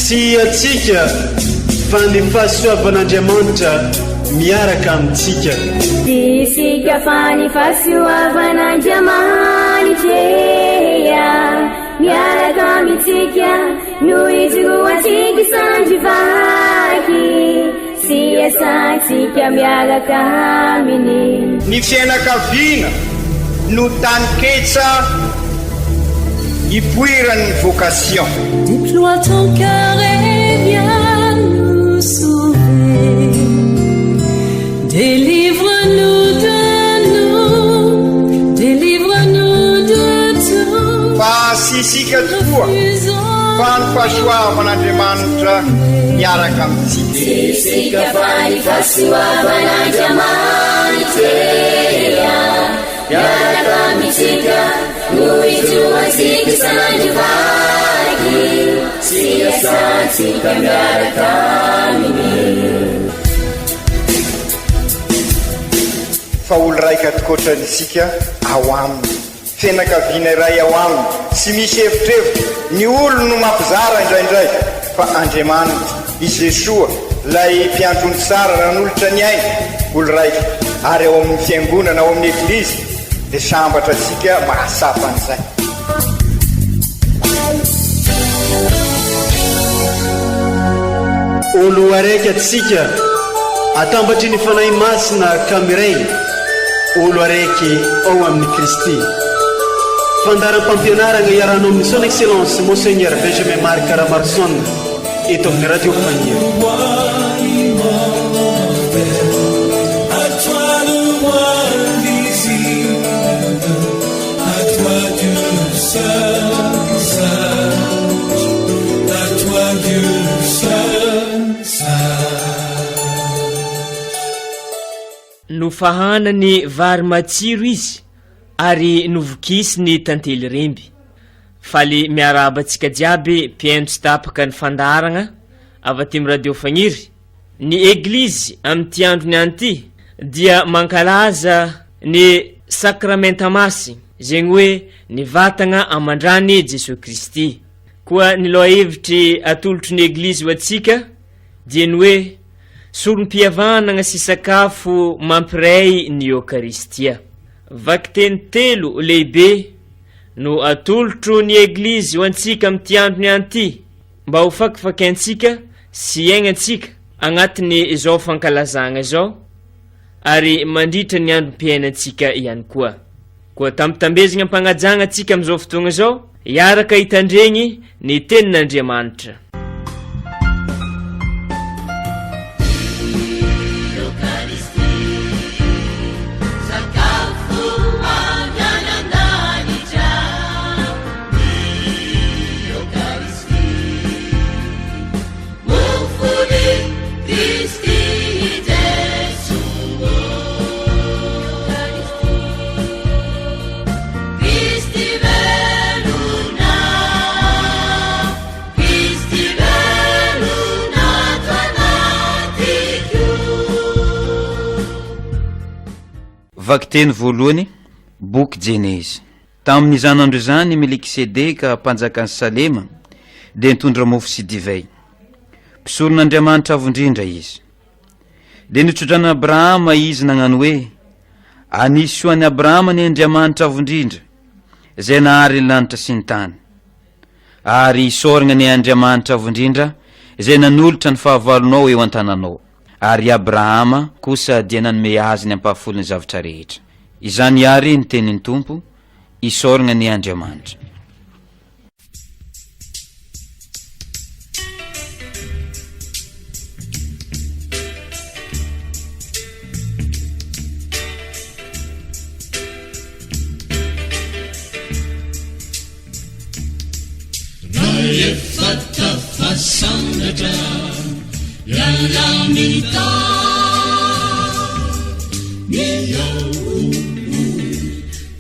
tsy atsika fa ny fahasoavan'Andriamanitra miaraka amintsika. Isika fa ny fahasoavan'Andriamanitra miaraka amintsika noho ijoroantsika sandrivaky sy asantsika miaraka aminy. Ny fianakaviana no taniketsa ipoiran'ny vocation. Déploie ton cœur et viens nous sauver. Délivre-nous de tout. Fa sisika tokoa fa ny fahasoavan'Andriamanitra miaraka amintsika. Sisika fa ny fahasoavan'Andriamanitra miaraka amintsika noho ijoroantsika sandrivaky sy asantsika miaraka aminy. Fa olo raika atokotran'isika ao aminy, fianakaviana iray ao aminy, tsy misy hevitrevitra. Ny olo no mampizara indraindray fa Andriamanitra i Jesoa lay mpiandrony tsara ran'olotra ny aina olo raika. Ary ao amin'ny fiangonana ao amin'ny eglizy dia sambatra atsika mahasapa an'izay. Olo araiky atsika atambatry ny fanahy masina kamiray, olo araiky ao amin'ny Kristy. Fandaram-pampianarana iaranao amin'ny son excellence Monseigneur Benjamin Marc Caramarson eto amin'ny radio Fania. No fahanany vary matsiro izy ary novokisy ny tantely remby. Faly miaraba antsika jiaby mpiaino tsy tapaka ny fandaragna avy aty amin'ny radio Fagniry. Ny eglizy amin'ity androny anty dia mankalaza ny sakramenta masy, zegny hoe ny vatagna amandrany Jesosy Kristy. Koa ny loha hevitry atolotry ny eglizy ho atsika dia ny hoe solom-pihavanana sy sakafo mampiray ny Eucharistia. Vaky teny telo lehibe no atolotro ny eglizy ho antsika amin'ity androny anty mba ho fakifakaintsika sy iainantsika agnatiny izao fankalazagna izao ary mandritra ny androm-piainantsika ihany koa. Koa tambitambezigna ampanajagna antsika amin'izao fotoagna izao iaraka hitandregny ny tenin'Andriamanitra. Vaky teny voalohany boky Jenezy. Tamin'ny zanandro izany Melikisedeka mpanjakan'ny Salema dia nitondra mofo sy divay. Mpisoron'Andriamanitra avondrindra izy. Dia nitsodrana Abrahama izy nagnano hoe anisy soan'ny Abrahama ny Andriamanitra avondrindra izay nahary ny lanitra sy ny tany. Ary isoragna ny Andriamanitra avondrindra izay nanolotra ny fahavalonao eo an-tananao. Ary Abrahama kosa dia nanome azy ny ampahafolo ny zavatra rehetra. Izany ary ny tenin'ny Tompo, isoragna ny Andriamanitra. Yalamita Niyo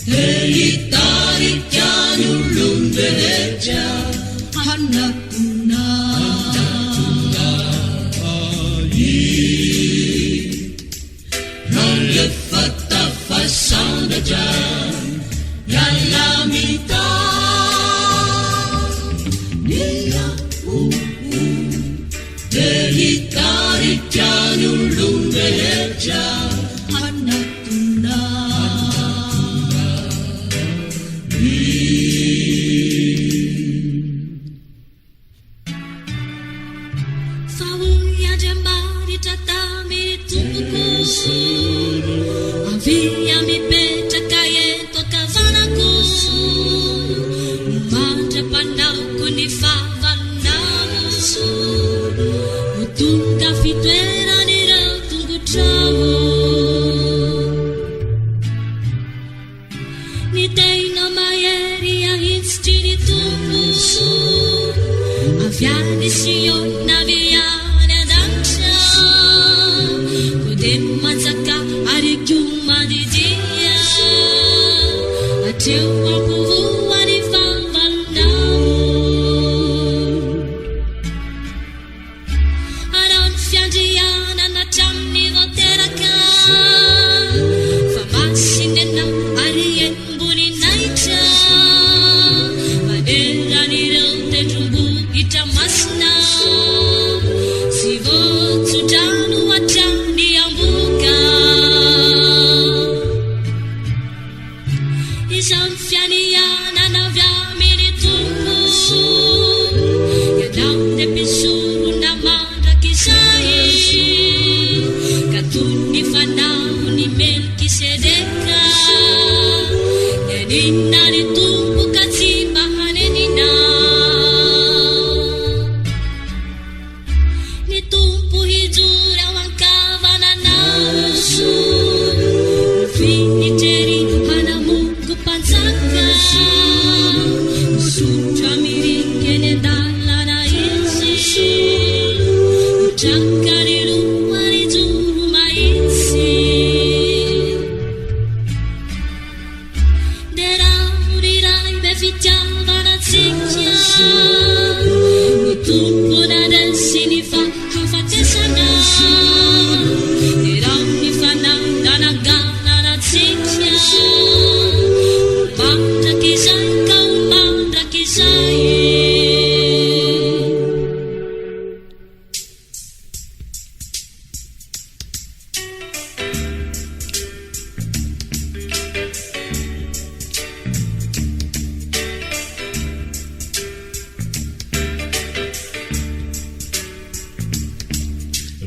Heitari Kyanu Lumbereja Hanatuna Nalefata Fasanda Jan Yalamita Niyo mipetraka eto akavanako mandra-panaoko ny fahavalonamo hotonga fitoerany ireo tongotrao ny tena mahery ahitsitry ny tompo avy any Siona viany an-danitra kodeno manjaka ary kioma didia atreo ampovoany fahavalonao anao ny fiandrianana traminy voateraka fa masiny anao ary emboninaitra maneran'ireo tendrombohitra masina sy votsodrano hatrany amboka izany fianianana avy amin'ny tompo ianao ny mpisorona mandrakizay ka toy ny fanaony Melkisedeka nianina ny tompo ka tsy mba hanenina ny tompo hijory ao ankavananao finitrery hanamoko mpanjaka misotro amirikeny an-dalana izy hitrakany roany joro mahitsy deraoriray be fitiavanatsika ny tompo nadesy ny fahafatesana derao ny fanandanangananatsika mandrakizay ka ho mandrakizay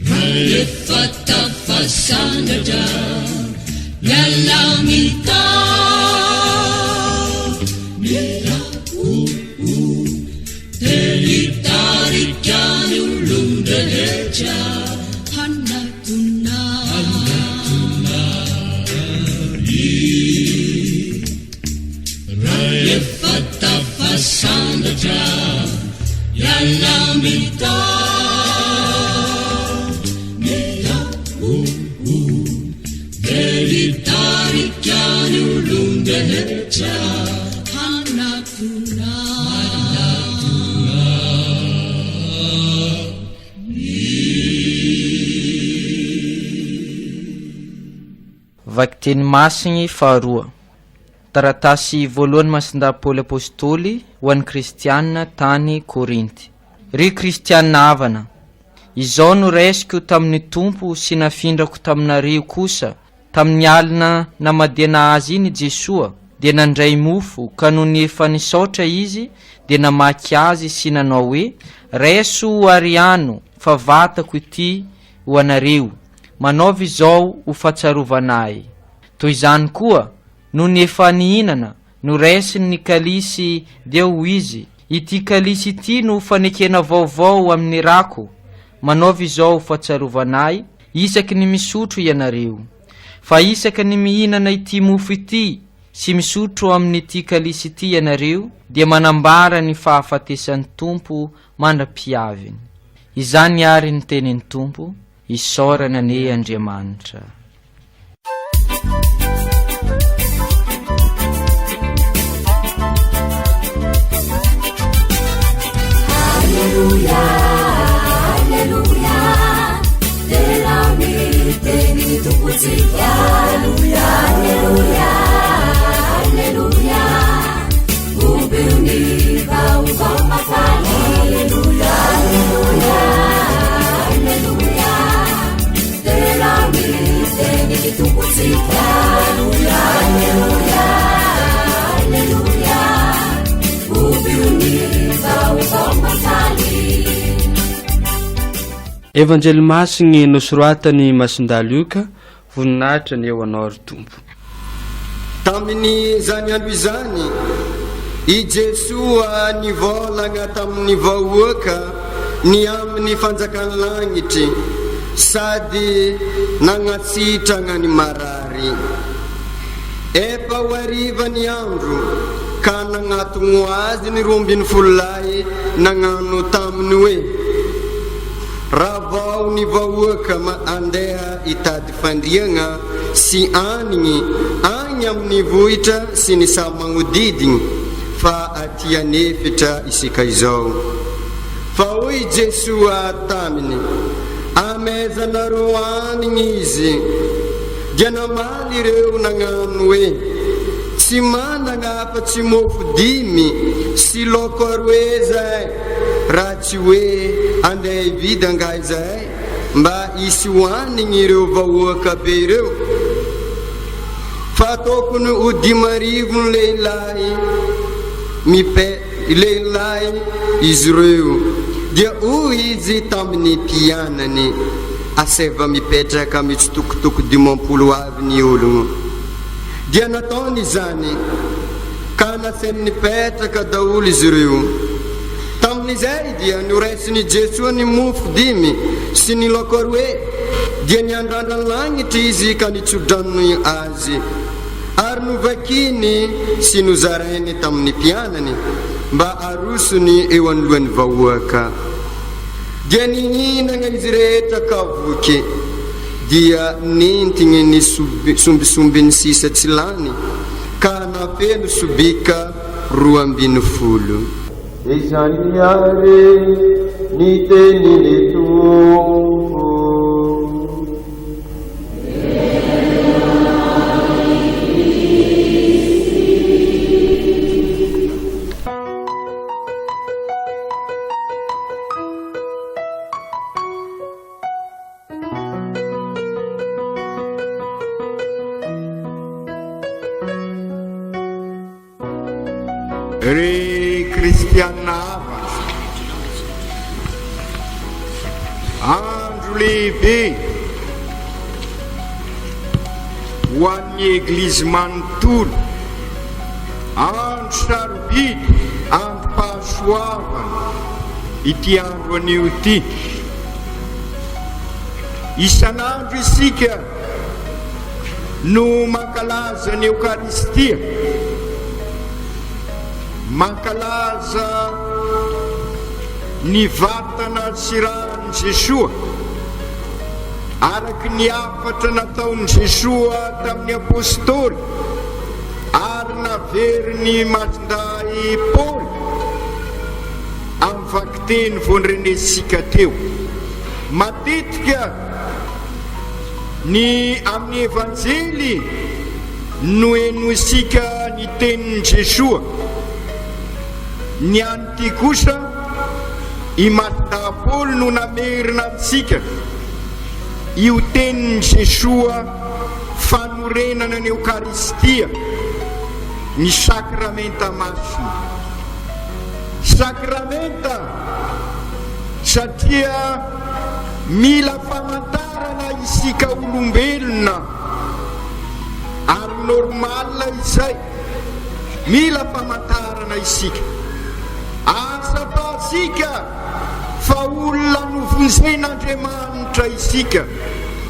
rehefa tafasandatra mialamita mirako telitarika ny olon-drehetra hanatona rehefa tafasandatra mialamita telitarika ny olon-drehetra hanatona Vakiteny masigny faharoa taratasy voalohany masinda Paoly apôstôly ho an'ny kristianina tany Korinty. Ry kristianina havana, izao no raisiko tamin'ny tompo sy nafindrako taminareo kosa tamin'ny alina namadiana azy iny Jesoa dia nandray mofo ka no ny efa nisaotra izy dia namaky azy sy nanao hoe raiso ariano fa vatako ity ho anareo manaovy izao ho fahatsarovanay. Toy izany koa no ny efa nihinana no raisiny ny kalisy dia ho izy ity kalisy ity no fanekena vaovao amin'ny rako manaovy izao ho fahatsarovanay isaky ny misotro ianareo. Fa isaky ny mihinana ity mofo ity sy misotro amin'ity kalisy ity ianareo dia manambara ny fahafatesan'ny tompo mandra-piaviny. Izany ary ny tenin'ny tompo isaorana ane Andriamanitra. Alleluia, alleluia, delami teni tuputika. Alleluia, alleluia, alleluia, ubiunika ugoma fali. Alleluia, alleluia, alleluia, delami teni tuputika. Alleluia, alleluia, alleluia, ubiunika ugoma fali. Evanjely masigny nosoratany Masindalioka voninahitra ny eo anao ry tompo. tamin'ny zany andro izany i Jesoa nivolagna tamin'ny vahoaka ny amin'ny fanjakany lagnitry sady nagnatsitrana ny marary. Efa ho arivany andro ka nagnatogno azy ny 12 lahy nagnano taminy hoe raha vao ny vahoaka andeha hitady fandriagna sy anigny agny amin'ny vohitra sy ny samy magnodidigny fa aty anefitra isika izao. Fa hoy Jesoa taminy, amezanareo anigny izy. Dia namaly ireo nagnano hoe tsy managna afa-tsy mofo 5 sy loko 2 zahay, raha tsy hoe andeha hividy angahy zahay mba hisy hoanigny ireo vahoaka be ireo. Fa tokony ho 5,000 lehilahy izy ireo. Dia hoy izy tamin'ny mpianany, aseva mipetraka mitsitokotoko 50 avy ny ologno. Dia nataony izany ka naseny nipetraka daholo izy ireo. Tamin'izay dia noraisiny Jesoa ny mofo 5 sy ny loko 2. Dia niandrandra lagnitra izy ka nitsodranony azy ary novakiny sy nozarainy tamin'ny mpianany mba arosony eo anolohan'ny vahoaka. Dia nihinagna izy rehetra kavoky, dia nentigny ny sombisombiny sisa tsy lany ka nafeno sobika 12. Izany ary ny teniny Tompo. Ry kristianava, andro lehibe ho an'ny eglizy manontolo, andro sarobidy, andro pahasoavana ity andro anio ity. Isan'andro isika no mankalaza ny Eukaristia, mankalaza ny vatana sy ran'ny Jesoa araky ny afatra nataony Jesoa tamin'ny apôstôly ary naveriny matsinday Paoly amin'ny vakiteny voandrenesika teo. Matetika ny amin'ny evanjely no eno isika ny tenin'ny Jesoa. Ny anty kosa i Marta Paoly no namerina amintsika io tenin'ny Jesoa fanorenana ny Eukaristia, ny sakramenta masina. Sakramenta satria mila famantarana isika olombelona ary normal izay, mila famantarana isika. Asa pasika fa olona novonzen'Andriamanitra isika,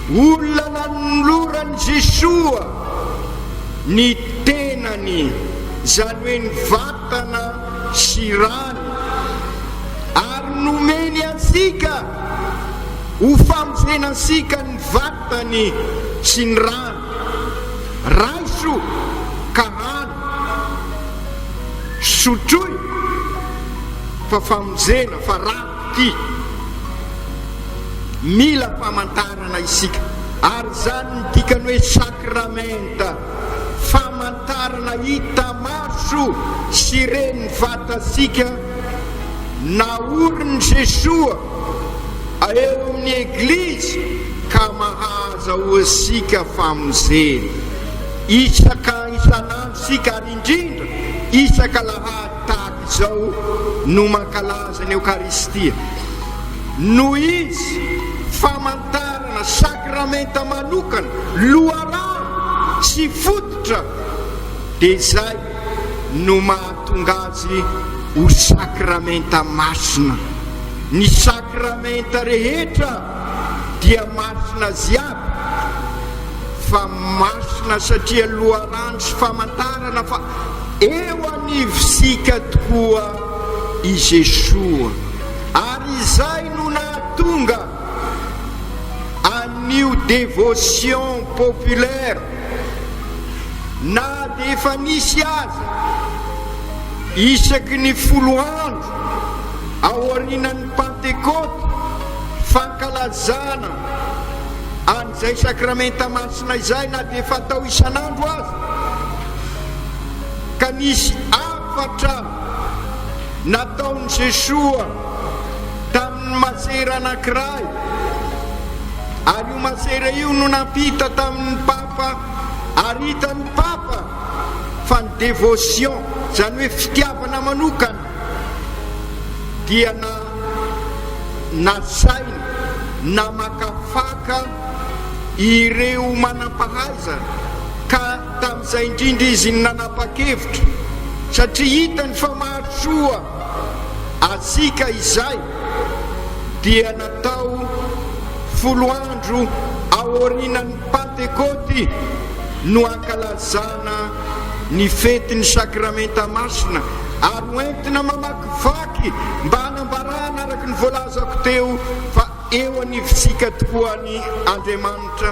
olona nanolorany Jesoa ny tenany, zany hoe ny vatana sy rany, ary nomeny ansika ho famonjenasika ny vatany sy ny rany. Raiso ka hany sotroy fa famonjena fa raty, mila famantarana isika. Ary zany dikany hoe sakramenta, famantarana hita maso sy reny vatasika naoriny Jesoa eo amin'ny eglizy ka mahaza ho asika famonjena. Isaka isan'andro sika ary indrindra isaka lahady tahaka izao no mankalaza ny Eukaristia. No izy famantarana sakramenta manokana, lohalava sy fototra dia zay no mahatonga azy ho sakramenta masina. Ny sakramenta rehetra dia masina ziaby, fa masina satria loharano sy famantarana fa eo anivosika tokoa i Jesoa. Ary izay no nahatonga an'io dévotion populaire na dia efa nisy azy isaky ny 10 andro aorinan'ny Pentecote fankalazana an'izay sakramenta masina izay na dia efa atao isan'andro azy, ka nisy 4 nataon'i Jesoa tamin'ny masera anankiray, ary io masera io no nampita tamin'ny papa, ary hitan'ny papa fa ny dévotion zany hoe fitiavana manokana dia nasaina na makafaka ireo manam-pahaiza, ka tamin'izay indrindra izy nanapa-kevitra satria hitany fa mahasoa asika izay, dia natao 10 andro aorinan'ny Pentecote no ankalazana ny fetin'ny sakramenta masina, ary hoentina mamakivaky mba hanambarana araky ny voalazako teo fa eo anivosika tokoa ny Andriamanitra,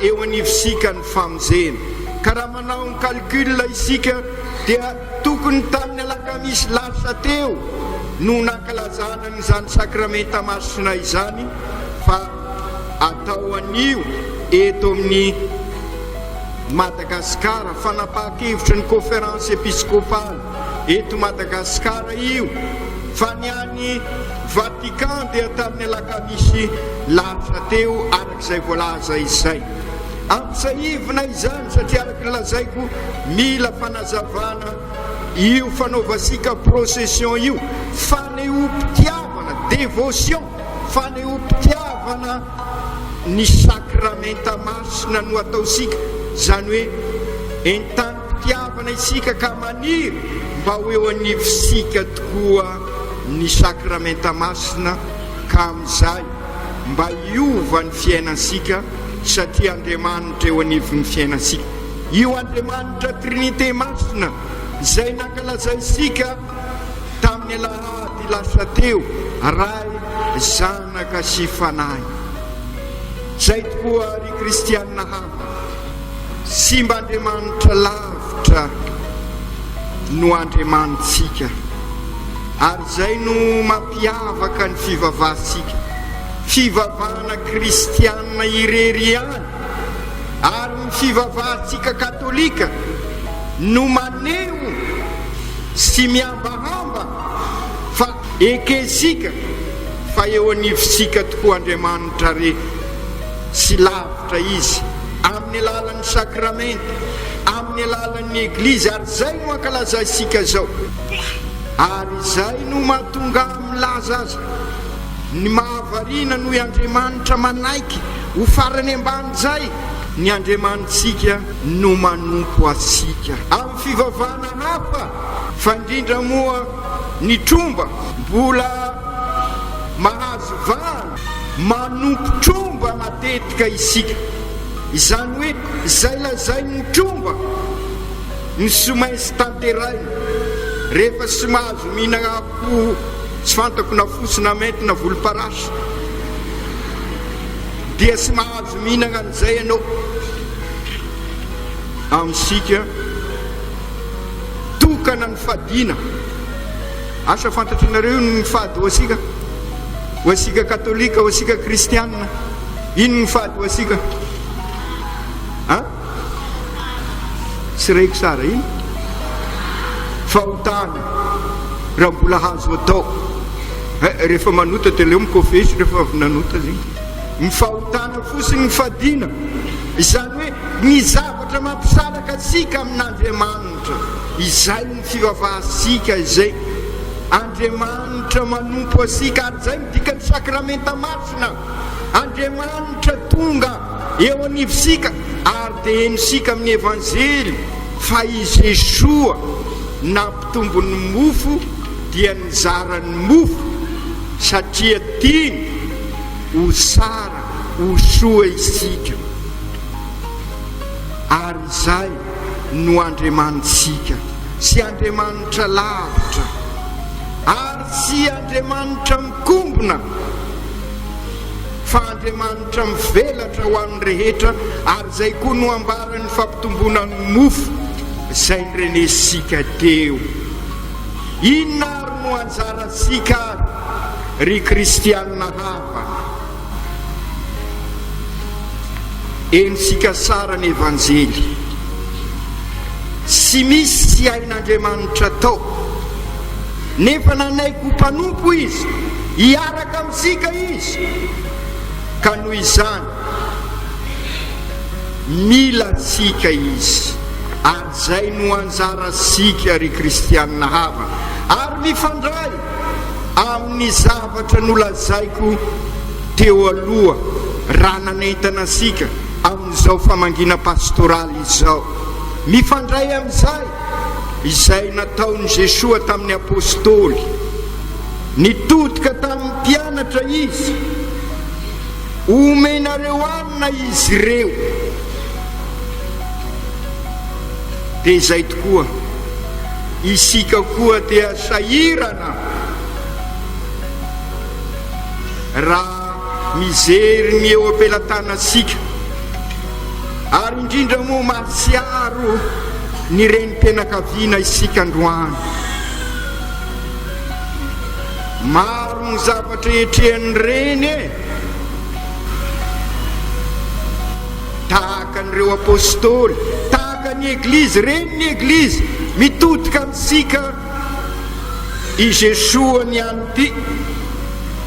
eo anivosika ny famonjena. Ka raha manao ny calcul isika dia tokony tamin'ny alakamisy lasa teo no nankalazana n'izany sakramenta masina izany, fa atao an'io eto amin'ny Madagasikara, fanapahakevitra ny conférence épiscopale eto Madagasikara io, fa ny any Vatican dia tamin'ny alakamisy lasa teo arak'izay voalaza izay. Ampisahivina izany satria araky lazaiko mila fanazavana io fanaovasika procession io, fanehoam-pitiavana dévotion, fanehoam-pitiavana ny sakramenta masina no ataosika, zany hoe entany pitiavana isika ka maniry mba ho eo anivosika tokoa ny sakramenta masina, ka amin'izay mba hiova ny fiainansika satria Andriamanitra eo anivon'ny fiainansika. Io Andriamanitra Trinité masina izay nankalazay isika tamin'ny Alahady lasa teo, Ray, Zanaka sy Fanahy. Zay tokoa ry kristianina hafa, sy mba Andriamanitra lavitra no Andriamanitsika, ary zay no mampiavaka ny fivavahantsika, fivavahana kristianina irery any, ary ny fivavahantsika katolika no maneho sy miambahamba fa ekesika fa eo anivosika tokoa Andriamanitra re sy lavitra izy amin'ny alalan'ny sakramenta, amin'ny alalan'ny eglizy, ary zay no ankalaza isika zao, ary zay no mahatonga milaza azy ny mahavarina noho Andriamanitra manaiky ho farany amban'izay, ny Andriamanitsika no manompo asika amin'ny fivavahana hafa, fa indrindra moa ny tromba mbola mahazo vahana manompo tromba matetika isika, izany hoe zay lazay ny tromba ny somaisy tanteraina rehefa sy mahazo mihinana akoho tsy fantako na fosina mainty na volomparasy, dia sy mahazo mihinana an'izay ianao. Amintsika tokana ny fadiana, asa fantatry nareo ny fady ho asika katolika, ho asika kristianina, ino ny fady ho asika? Sy raiko sara ino? Fahotana raha mbola hazo atao, rehefa manota dia leo mikofesy rehefa avy nanota zegny. Ny fahotana fosiny ny fadiana, izany hoe ny zavatra mampisalaka asika amin'Andriamanitra, izay ny fivavahasika izay. Andriamanitra manompo asika, ary zay midika ny sakramenta masina. Andriamanitra tonga eo anivosika, ary dia henosika amin'ny evanjely fa i Jesoa nampitombony mofo dia nizarany mofo satria tiany ho sara ho soa isika, ary zay no Andriamanitsika, sy Andriamanitra lavitra ary sy Andriamanitra mikombona fa Andriamanitra mivelatra ho an'ny rehetra, ary zay koa no ambarany fampitomboanany mofo zay nyrenesika teo. Inona ary no anjarasika ry kristianina hafa? Ensika sara ny evanjely, sy misy sy hain'Andriamanitra tao, nefa nanaiko mpanompo izy hiaraka amintsika izy, ka noho izany mila tsika izy, ary zay no anjarasika ry kristianina hafa, ary mifandray amin'ny zavatra nolazaiko teo aloha raha nanentana sika amin'izao famangina pastoraly izao. Mifandray amin'izay izay nataony Jesoa tamin'ny apôstôly, nitodika tamin'ny mpianatra izy, omenareo amina izy ireo. Dia izay tokoa isika koa dia sahirana raha mizery ny eo ampelantanasika, ary indrindra moa masiaro ny renim-pianakaviana isika androany. Maro ny zavatra etrehany reny tahaka an'ireo apôstôly, tahaka ny eglizy, reny ny eglizy mitodika amintsika i Jesoa ny any ty,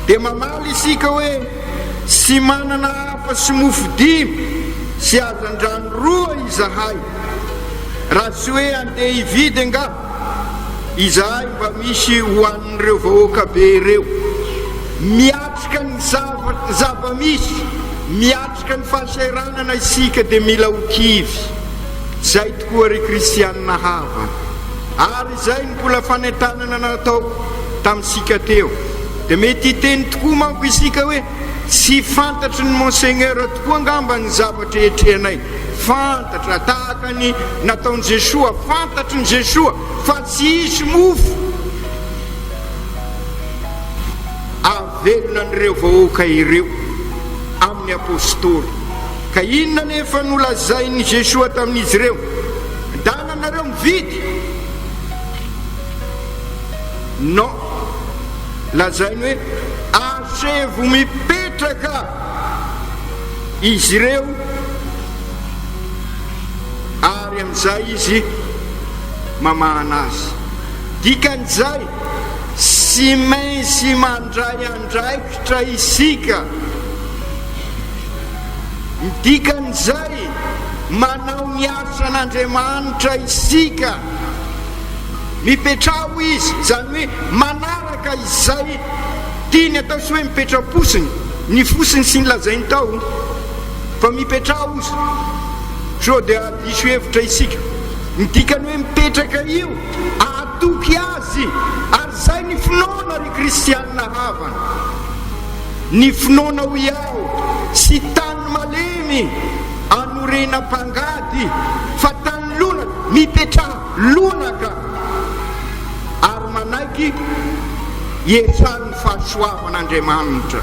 dia mamaly isika hoe sy manana hafa sy mofo dimy sy hazan-drano roa izahay, raha sy hoe andeha hividy nga izahay mba misy hoanin'ireo vahoaka be ireo. Miatrika ny zava-misy, miatrika ny fahasahiranana isika dia mila ho kivy. Zay tokoa ry kristianina hafa, ary zay ny mbola fanentanana nataoko tamin'isika teo. Dia mety hiteny tokoa manko isika hoe tsy fantatry ny monseigneur tokoa angamba ny zavatra etrehanay. Fantatra tahaka ny nataony Jesoa, fantatry ny Jesoa fa tsy hisy mofo avelona n'ireo vahoaka ireo amin'ny apôstôly. Ka inona nefa nolazainy Jesoa tamin'izy ireo? Dananareo mividy? Non, lazainy hoe asevo mipetraka izy ireo, ary amin'izay izy mamahana azy. Dikan'izay sy maintsy mandray andraikitra isika, dikan'izay manao ny asan'Andriamanitra isika, mipetraho izy, zany hoe manaraka izay tiany atao, sy hoe mipetra-posiny ny fosiny sy ny lazainy tao, fa mipetraho izy so dia diso hevitra isika. Ny dikany hoe mipetraka io atoky azy, ary zay ny finoana ry kristianina havana, ny finoana ho iaho sy tany malemy anorena mpangady, fa tany lonaka mipetraha lonaka, ary manaiky iesany fahasoavan'Andriamanitra.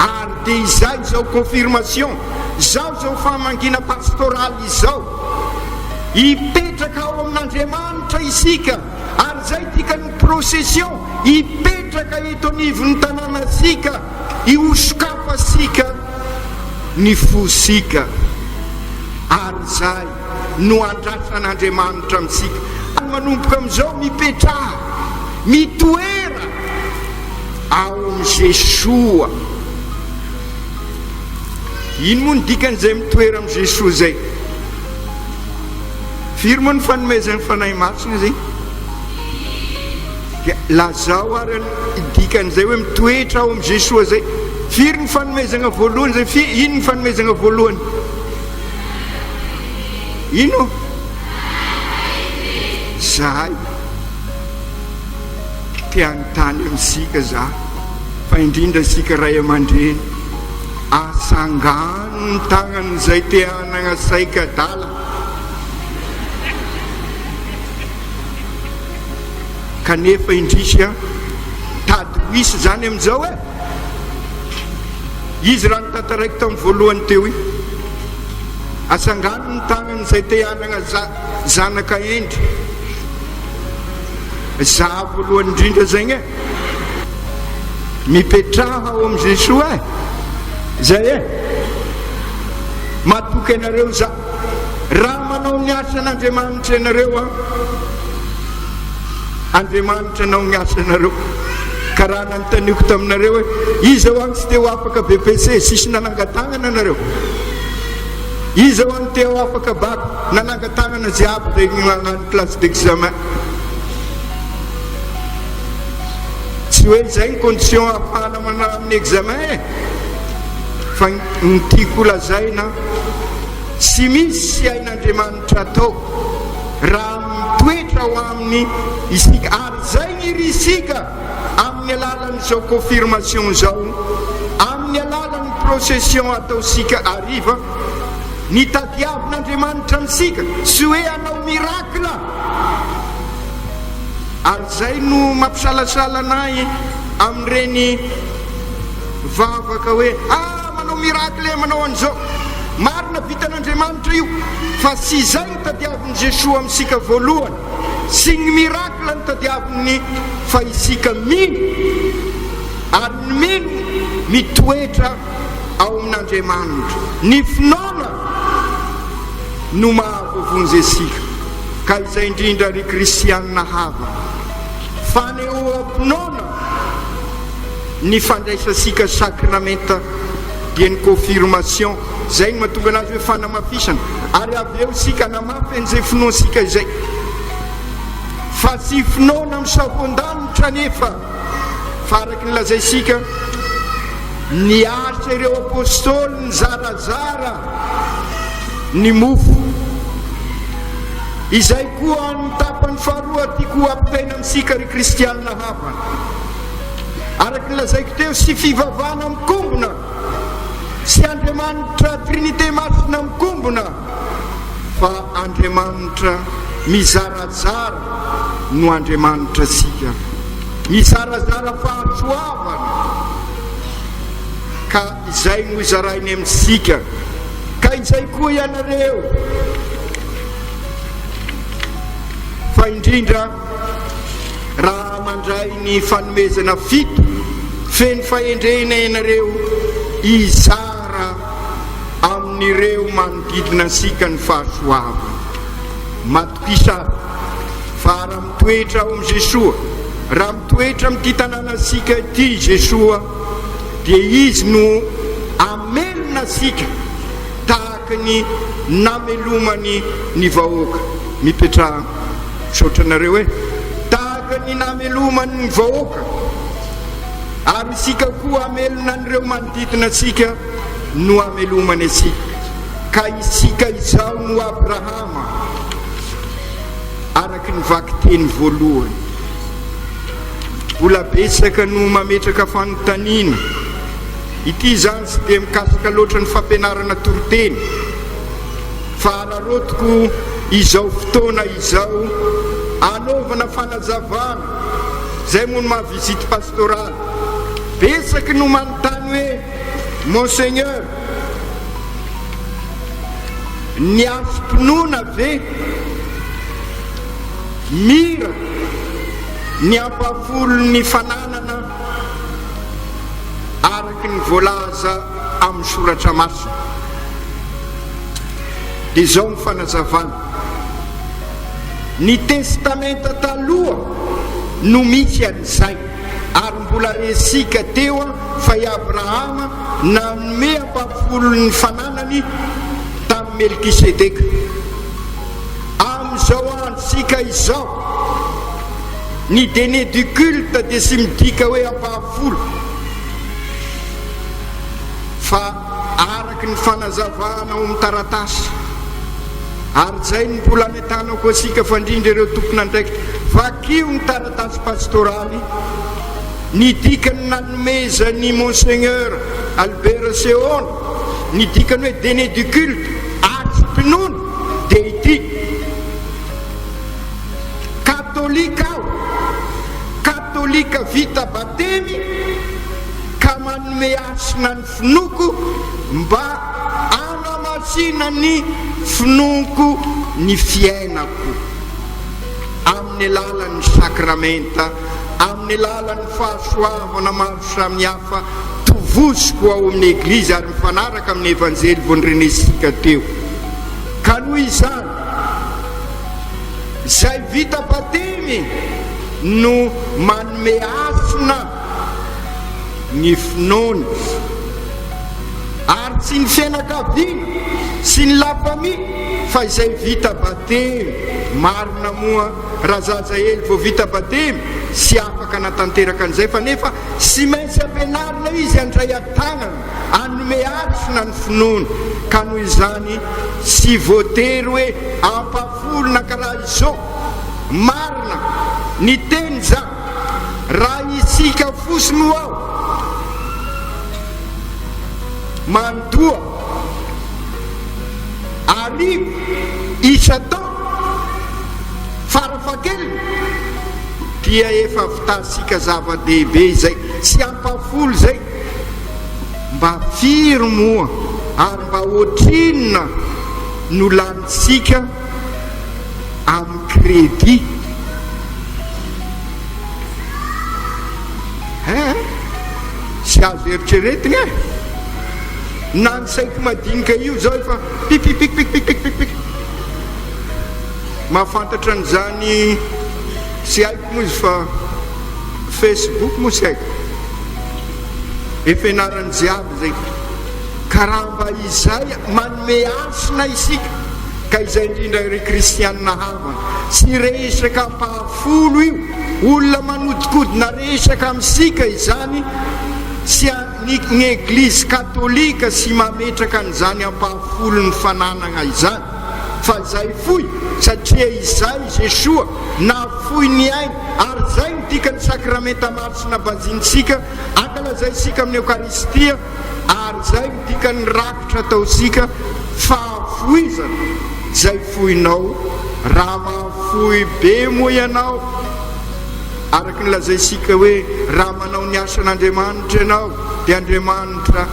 Ary dia izay zao confirmation, zao famangina pastoraly izao, hipetraka ao amin'Andriamanitra isika, ary zay dikany procession hipetraka eto anivon'ny tanànasika, hiosokafasika ny fosika, ary zay no andrasan'Andriamanitra amintsika. Ary manomboka amin'izao mipetraha, mitoera ao amin'ny Jesoa. Ino moa ny dikan'izay mitoera amin'ny Jesoa zay? Firy moa ny fanomezany fanahy masina zay? Lazao ary dikan'izay hoe mitoetra ao amin'ny Jesoa zay. Firy ny fanomezana voalohany zay? Ino ny fanomezana voalohany? Ino? zahay tianytany amintsika za fa indrindra sika ray aman-dreny asangano ny tagnan'izay teanagna saika dala kanefa indrisy tady hoisy zany amin'izao izy raha nytantaraiky tamin'ny voalohany teo i asangano ny tagnan'izay teanagna zanaka endry za voalohany indrindra zegny mipetraha ao am' Jesosy zay matoky anareo za raha manao ny asan'Andriamanitra ianareo Andriamanitra anao ny asanareo ka raha nanontaniako taminareo izy ao agny tsy te ho afaka BPC sisy nanangatagnana anareo izy ao agny te ho afaka bac nanangatagnana zay aby regny magnano classe d'examen tsy hoe zay ny condition ahafahana manao amin'ny examen fa ny tiako lazaina tsy misy ain'Andriamanitra atao raha mitoetra ho aminy isika ary zay ny risika amin'ny alalan'izao confirmation zao amin'ny alalan'ny procession ataosika ariva ny tadiavin'Andriamanitra amintsika tsy hoe anao miracle ary zay no mampisalasala anay amin'ireny vavaka hoe manao miracle manao an'izao marina vitan'Andriamanitra io fa tsy zay ny tadiavin'i Jesosy amintsika voalohany sy ny miracle ny tadiaviny fa isika mino ary ny mino mitoetra ao amin'Andriamanitra ny finoana no mahavovonjy asika ka izay indrindra ry kristianina hava fa ny oampinoana ny fandraisasika sakramenta dia ny confirmation zay ny mahatonga anazy hoe fanamafisana ary avy eo sika namafy an'izay finoasika izay fa tsy finoana misavon-danitra nefa fa araky nylazaisika ny asa ireo apôstôly ny zarazara ny mofo izay koa ny tapany faharoa tiako ampitaina amintsika ry kristianina havana araky nylazaiko teo sy fivavahana mikombona sy Andriamanitra trinité masina mikombona fa Andriamanitra mizarazara no Andriamanitra sika mizarazara fahasoavana ka izay no izarainy amintsika ka izay koa ianareo fa indrindra raha mandray ny fanomezana fito feny fahendrena ianareo izara amin'ireo manodidina ansika ny fahasoavana matokisa fa raha mitoetra ao am' Jesosy raha mitoetra am'ty tanàna asika ity Jesosy dia izy no amelona asika tahaka ny namelomany ny vahoaka mipetraha saotranareo tahaka ny namelomany ny vahoaka ary isika koa amelona an'ireo manodidina asika no amelomany asika ka isika izao no Abrahama araky ny vaky teny voalohany ola besaka no mametraka fanontaniana ity zany tsy dia mikasaka loatra ny fampianarana toroteny fa ararotiko izao fotoana izao anaovana fanazavana zay moa no mahavisite pastoraly besaky no manontany hoe monseigneur ny azo-pinoana ve mira ny ampafolo ny fananana araky ny voalaza amin'ny soratra masina dia zao ny fanazavana ny testamenta taloha no misy an'izay ary mbola resika teo fa i Abrahama nanome ampafolo ny fananany tamin'ny Melkisedeka am'izao androsika izao ny dene du culte dia sy midika hoe ampahafolo fa araky ny fanazavana ao amin'ny taratasy ary zay ny mbola metanako asika fandrindra ireo tompona andraikitra vakio ny taratasy pastoraly ny dikany nanomezany monseigneur Albert Seon, ny dikany hoe dene du culte atsy-pinono de ity katolika aho katolika vita batemy ka manome asina ny finoko mba anamasina ny finoko ny fiainako amin'ny alalan'ny sakramenta, amin'ny alalan'ny fahasoavana maro samihafa tovosiko ao amin'ny eglizy ary mifanaraka amin'ny evanjely vao nyrenesika teo. Ka noho izany zay vita batemy no manome asina ny finoany ary tsy ny fianakaviana sy ny lapami fa izay vita batemy marina moa raha zaza hely vao vita batemy sy afaka natanteraka an'izay fa nefa sy maintsy ampianarina izy andray an-tagnana anome asina ny finoany. Ka noho izany sy voatery hoe ampafolona karaha izao marina ny teny za raha isika fosiny ao mandoa arivo isa tao farafakeliny dia efa vitasika zava-dehibe zay sy ampafolo zay mba firy moa ary mba ohatrinona no lanitsika amin'ny crédit sy azo eritreretigna na ny saiko madinika io zao efa pipipikpikpikpikpik mahafantatra an'izany sy haiko moa izy fa Facebook moa sy haiko efenarany jiaby zay karaha mba izay manome asina isika ka izay indrindra ire kristianina havana sy resaka mpahafolo io olona manodikodina resaka amin'sika izany sy ny eglizy katolika sy mametraka an'izany ampahafolo ny fananana izany fa zay foy satria izay Jesoa na foy ny ainy ary zay midikany sakramenta maro sy nabazintsika ankalazay sika amin'ny eukaristia ary zay midikany rakitra ataosika fahafoizana zay foinao raha mahafoy be moa ianao araky nylazaysika hoe raha manao ny asan'Andriamanitra ianao dia Andriamanitra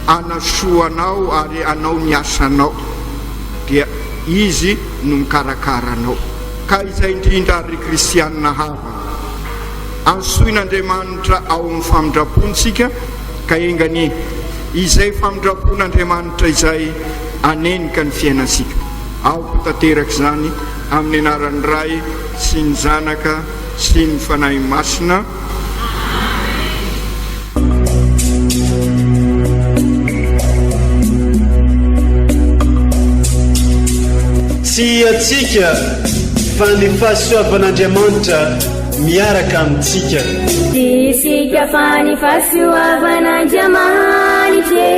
anasoanao ary anao ny asanao dia izy no mikarakaranao. Ka izay indrindra ary kristianina havana ansoin'Andriamanitra ao amin'ny famindrapontsika ka engany izay famindrapon'Andriamanitra izay anenika ny fiainasika aoko tanteraka zany amin'ny anaran'ny Ray sy ny Zanaka sy ny Fanahy Masina. Tsy atsika fa ny fahasoavan'Andriamanitra miaraka amintsika. Isika fa ny fahasoavan'Andriamanitra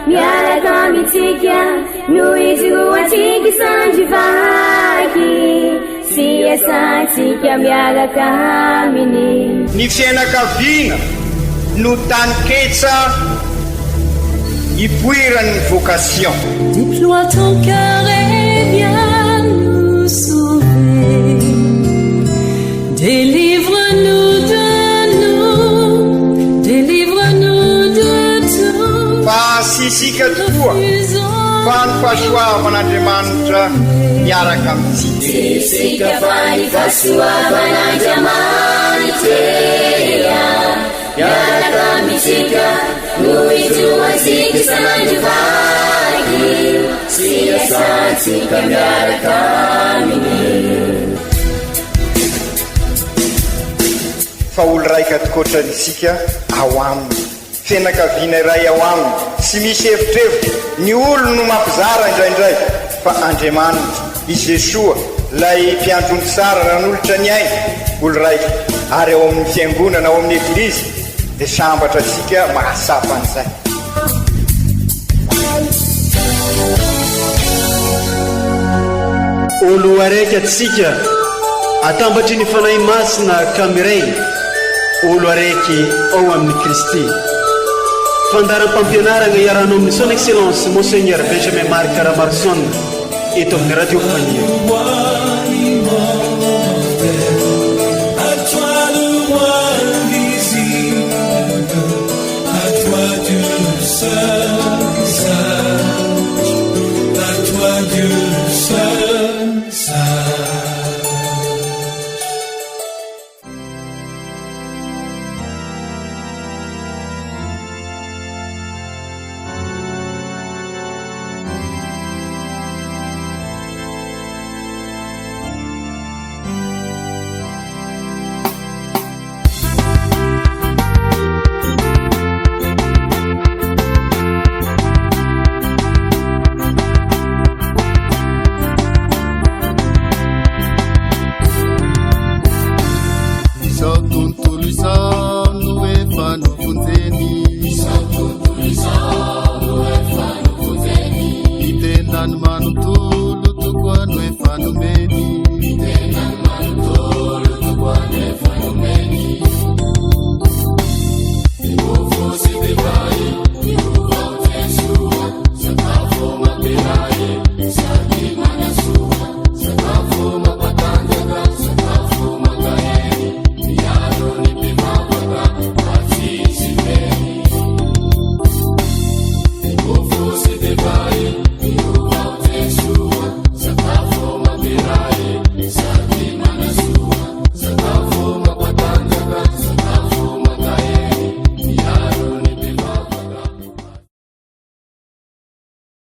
miaraka amintsika noho izy ho atsika sandrivaky sy asantsika miaraka aminy. Ny fianakaviana no taniketsa ipoiran'ny vocation. Déploie ton cœur et viens nous sauver. Délivre-nous de nous, délivre-nous de tout. Fa sisika tokoa fa ny fahasoavan'Andriamanitra miaraka amintsika. Sisika fa ny fahasoavan'Andriamanitra miaraka amintsika noho izy ho atsika sandrivaky sy asantsika miaraka aminy. Fa olo raika tokoatran'isika ao aminy fianakaviana iray ao aminy sy misy hevitrevitra ny olo no mampizara indraindray fa Andriamanitra i Jesoa lay mpiandrony tsara raha n'olotra ny ainy olo raika ary ao amin'ny fiangonana ao amin'ny eglizy dia sambatra tsika mahasapa an'izay. olo araiky atsika atambatry ny fanahy masina kamiray olo araiky ao amin'ny Kristy. Fandaram-pampianarana iarano amin'ny son excellence Monseigneur Benjamin Marc Caramarson eto amin'ny radio Fania.